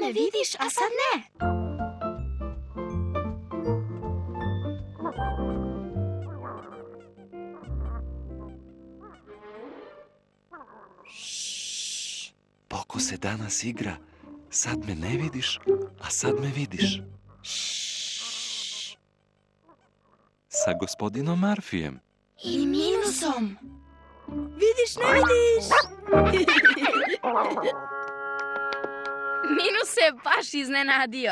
me vidiš, a sad ne. Poko se danas igra. Sad me ne vidiš, a sad me vidiš. Sa gospodinom Marfijem. I Minusom. Vidiš, ne vidiš. Minus se baš iznenadio.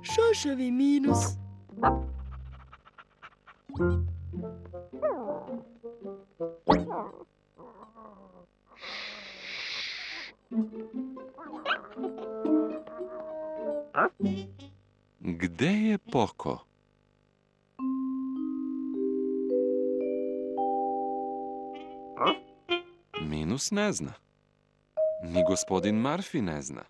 Šošavi Minus. Gde je Poko? Minus ne zna. Ni gospodin Marfi ne zna.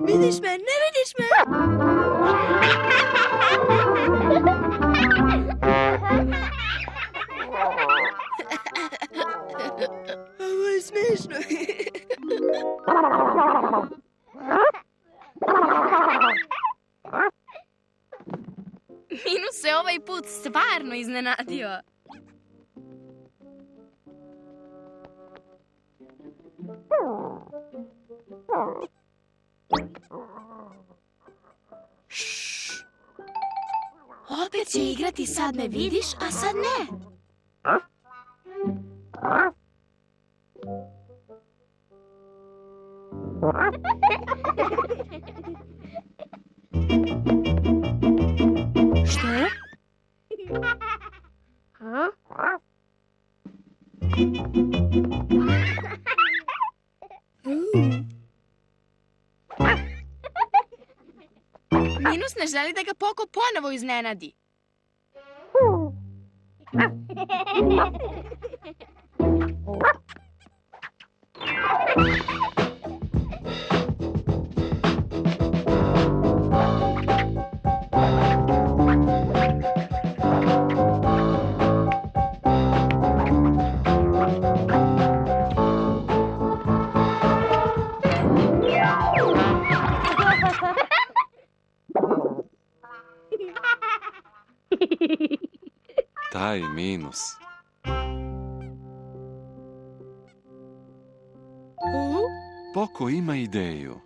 Vidiš me, ne vidiš me. Ovo je smiješno. Minus se ovaj put stvarno iznenadio. Opet će igrati sad me vidiš, a sad ne. Šta je? Minus ne želi da ga Poko ponovo iznenadi. Taj Minus. Poko ima ideju.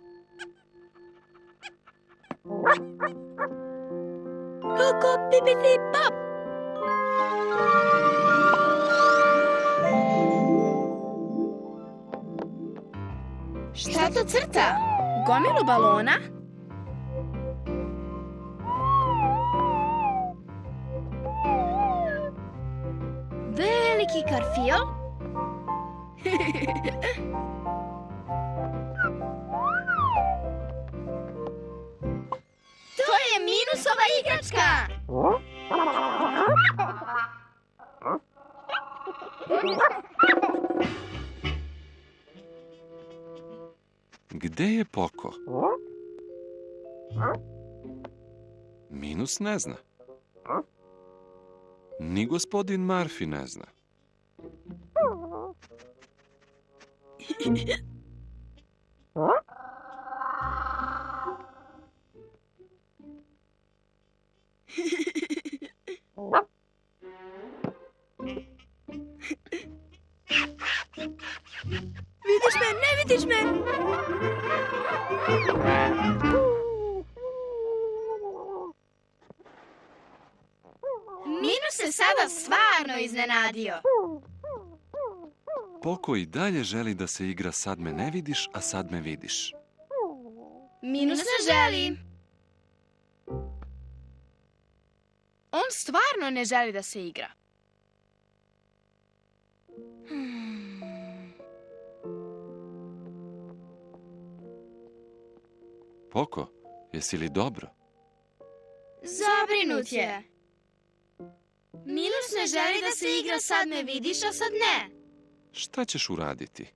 Koko, pipiti, pop. Šta to crta? Gomilu balona? Veliki karfiol? To je Minusova igračka! Gde je Poko? Minus ne zna. Ni gospodin Marfi ne zna. Vidiš me, ne vidiš me. me sada stvarno iznenadio. Poko i dalje želi da se igra sad me ne vidiš, a sad me vidiš. Minus ne želi. On stvarno ne želi da se igra. Poko, jesi li dobro? Zabrinut je. Minus ne želi da se igra sad me vidiš, a sad ne. Šta ćeš uraditi?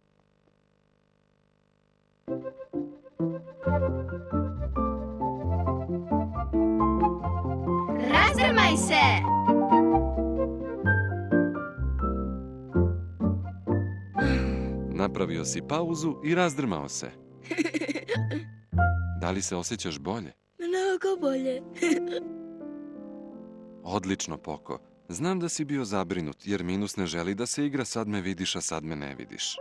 Razdrmaj se! Napravio si pauzu i razdrmao se. Da li se osjećaš bolje? Mnogo bolje. Odlično, Poko. Znam da si bio zabrinut, jer Minus ne želi da se igra sad me vidiš, a sad me ne vidiš.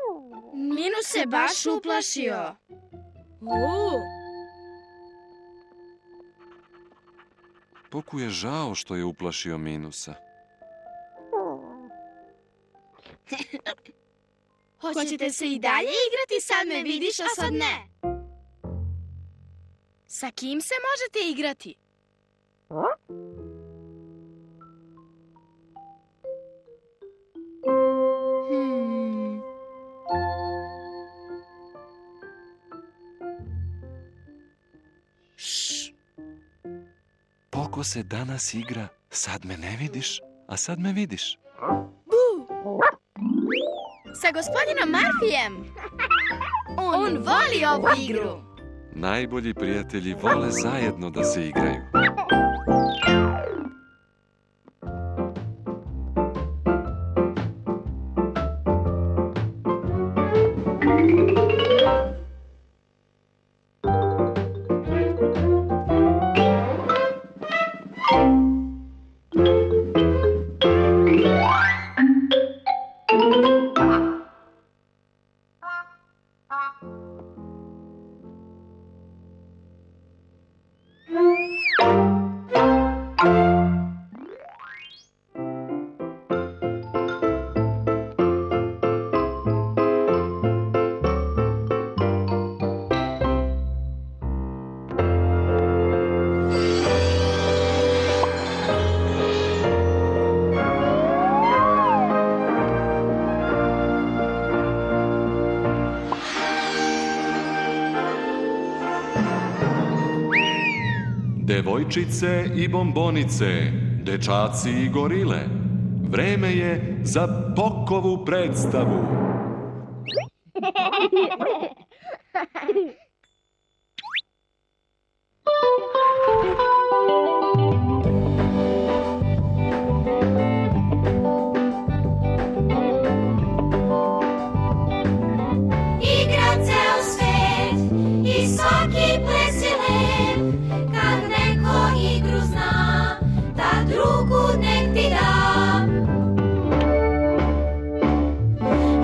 Minus se baš uplašio. Poku je žao što je uplašio Minusa. Hoćete se i dalje igrati sad me vidiš, a sad ne? Sa kim se možete igrati? Poko se danas igra sad me ne vidiš, a sad me vidiš. Sa gospodinom Marfijem. On voli ovu igru. Najbolji prijatelji vole zajedno da se igraju. Devojčice i bombonice, dečaci i gorile, vreme je za Pokovu predstavu. Igra ceo svet i svaki ples je lep. Kad neko igru zna, da drugu nek ti da.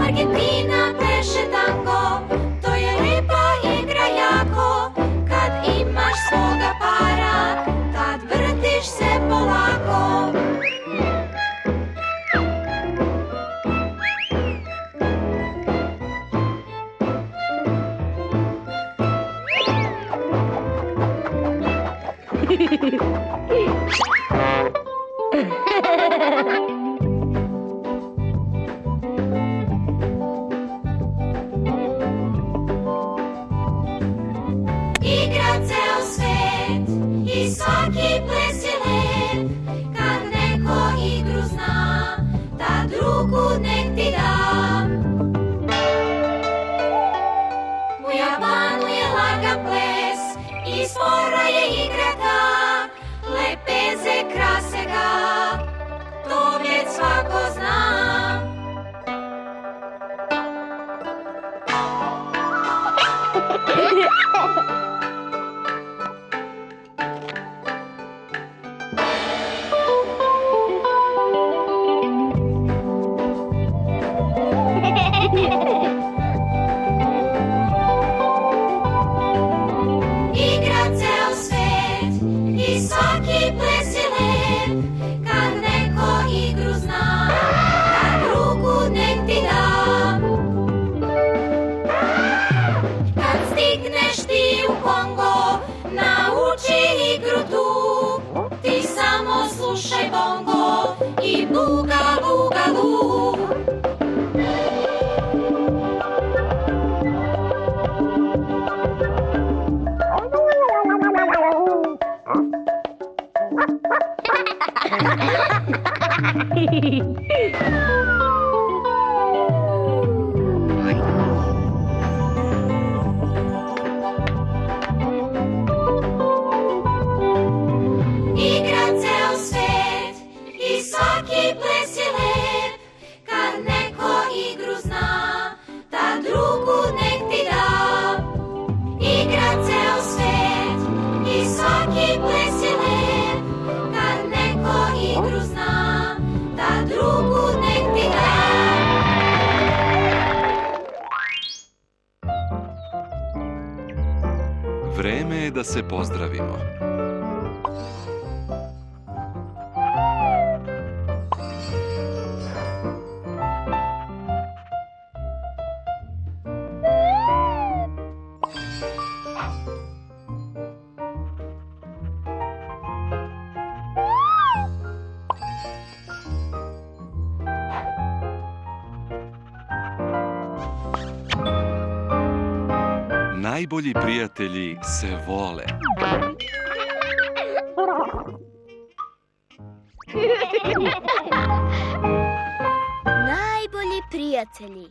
Argentina pleše tango, to je lepa igra jako. Kad imaš svoga para, tad vrtiš se polako. Igra ceo svet i svaki ples je lep. Kad neko igru zna, da drugu nek ti da. U Japanu je lagan ples i spora je igra ta. Lepeze krase ga, to već svako zna. Igra ceo svet i svaki ples je lep. Kad neko Igra ceo svet i svaki ples je lep. Kad neko igru zna, ta drugu nek ti da. Igra ceo svet i svaki ples je lep. Kad neko igru zna, ta drugu nek ti da. Vreme je da se pozdravimo. Najbolji prijatelji se vole. Najbolji prijatelji.